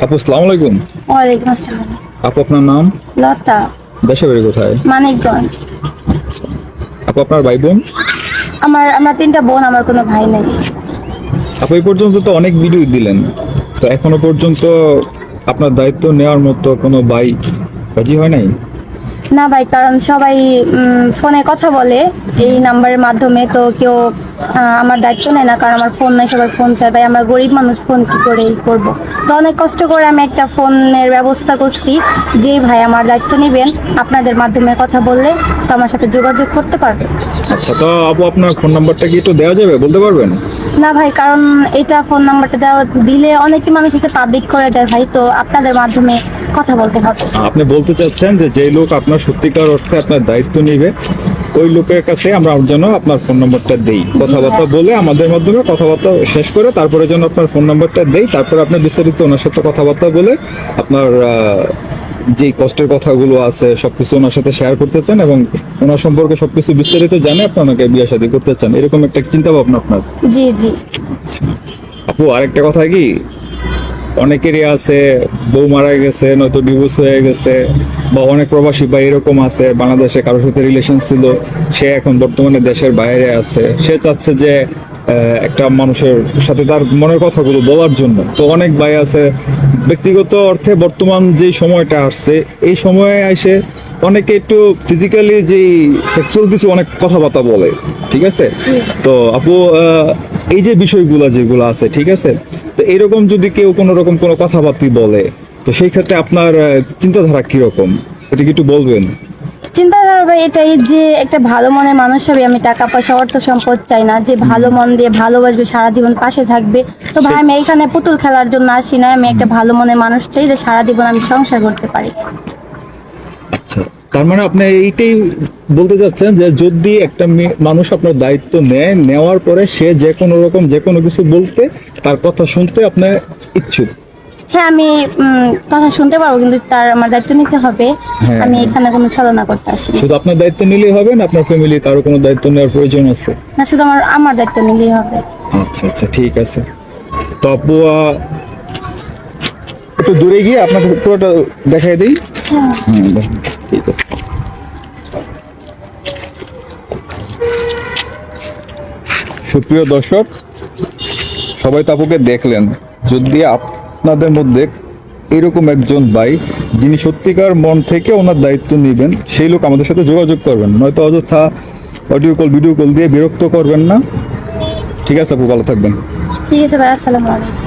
আপু আসসালামু আলাইকুম। ওয়ালাইকুম আসসালাম। আপু আপনার নাম? লতা। দেশের বাড়ি কোথায়? মানিকগঞ্জ। আপু আপনার ভাই বোন? আমরা তিনটা বোন, আমার কোনো ভাই নেই। আপু এই পর্যন্ত তো অনেক ভিডিও দিলেন, তো এখনো পর্যন্ত আপনার দায়িত্ব নেওয়ার মতো কোনো ভাই রাজি হয় নাই? না ভাই, কারণ সবাই ফোনে কথা বলে এই নাম্বারের মাধ্যমে, তো কেউ আমার দায়িত্ব নেয় না, কারণ আমার ফোন নাই, সবার ফোন চাই। ভাই আমরা গরিব মানুষ, ফোন কি করে করব। তো অনেক কষ্ট করে আমি একটা ফোনের ব্যবস্থা করছি, যে ভাই আমার দায়িত্ব নেবেন, আপনাদের মাধ্যমে কথা বললে তো আমার সাথে যোগাযোগ করতে পারবে। আচ্ছা, তো আপু আপনার ফোন নাম্বারটা কি একটু দেওয়া যাবে, বলতে পারবেন? না ভাই, কারণ এটা ফোন নাম্বারটা দিলে অনেকে মানুষ এসে পাবলিক করে দেয় ভাই, তো আপনাদের মাধ্যমে কথা বলতে হবে। আপনি বলতে চাচ্ছেন যে যেই লোক আপনার সত্যিকার অর্থে আপনার দায়িত্ব নিবে ওই লোকের কাছে আমরা যেন আপনার ফোন নাম্বারটা দেই, কথাবার্তা বলে আমাদের মাধ্যমে কথাবার্তা শেষ করে তারপরে যেন আপনার ফোন নাম্বারটা দেই, তারপরে আপনি বিস্তারিত ওনার সাথে কথাবার্তা বলে আপনার যে কষ্টের কথাগুলো আছে সবকিছু ওনার সাথে শেয়ার করতে চান এবং ওনার সম্পর্কে সবকিছু বিস্তারিত জানে আপনি ওনাকে বিয়ে শাদী করতে চান, এরকম একটা চিন্তা ভাবনা আপনার? জি জি। আপু আরেকটা কথা কি, অনেকেরই আছে বউ মারা গেছে, নয়তো ডিভোর্স হয়ে গেছে, বা অনেক প্রবাসী বা এরকম আছে বাংলাদেশে কারোর সাথে রিলেশন ছিল, সে এখন বর্তমানে দেশের বাইরে আছে, সে চাচ্ছে যে একটা মানুষের সাথে তার মনের কথাগুলো বলার জন্য। তো অনেক ভাই আছে ব্যক্তিগত অর্থে বর্তমান যে সময়টা আসছে এই সময়ে এসে অনেকে একটু ফিজিক্যালি যে সেক্সুয়াল কিছু অনেক কথাবার্তা বলে, ঠিক আছে? তো আপু এই যে বিষয়গুলো যেগুলো আছে, ঠিক আছে, তো এরকম যদি কেউ কোনো রকম কোনো কথাবার্তা বলে, তো সেই ক্ষেত্রে আপনার চিন্তাধারা কিরকম, এটা কি একটু বলবেন? চিন্তাধারা ভাই এটাই যে একটা ভালো মনের মানুষ হবে। আমি টাকা পয়সা অর্থ সম্পদ চাই না, যে ভালো মন দিয়ে ভালোবাসবে, সারা জীবন পাশে থাকবে। তো ভাই আমি এইখানে পুতুল খেলার জন্য আসি না, আমি একটা ভালো মনের মানুষ চাই, যে সারা জীবন আমি সংসার করতে পারি। আচ্ছা, তার মানে আপনি এইটাই বলতে চাচ্ছেন যে যদি একটা মানুষ আপনার দায়িত্ব নেয়, নেওয়ার পরে সে যে কোনো রকম যে কোনো কিছু বলতে, তার কথা শুনতে আপনি ইচ্ছুক? হ্যাঁ, আমি কথা শুনতে পারবো, কিন্তু তার আমার দায়িত্ব নিতে হবে। হ্যাঁ, আমি এখানে কোনো ছলনা করতে আসি না। শুধু আপনার দায়িত্ব নিলেই হবে না, আপনার ফ্যামিলি কারো কোনো দায়িত্ব নেওয়ার প্রয়োজন আছে? না, শুধু আমার দায়িত্ব নিলেই হবে। আচ্ছা আচ্ছা, ঠিক আছে। তো আপু একটু দূরে গিয়ে আপনাকে পুরোটা দেখাই দিই। দেখেন, ঠিক আছে। সুপ্রিয় দর্শক, সবাই তো আপুকে দেখলেন। যদি আপনাদের মধ্যে এরকম একজন ভাই যিনি সত্যিকার মন থেকে ওনার দায়িত্ব নেবেন, সেই লোক আমাদের সাথে যোগাযোগ করবেন, নয়তো অযথা অডিও কল ভিডিও কল দিয়ে বিরক্ত করবেন না। ঠিক আছে আপু, ভালো থাকবেন। ঠিক আছে ভাই, আসসালামু আলাইকুম।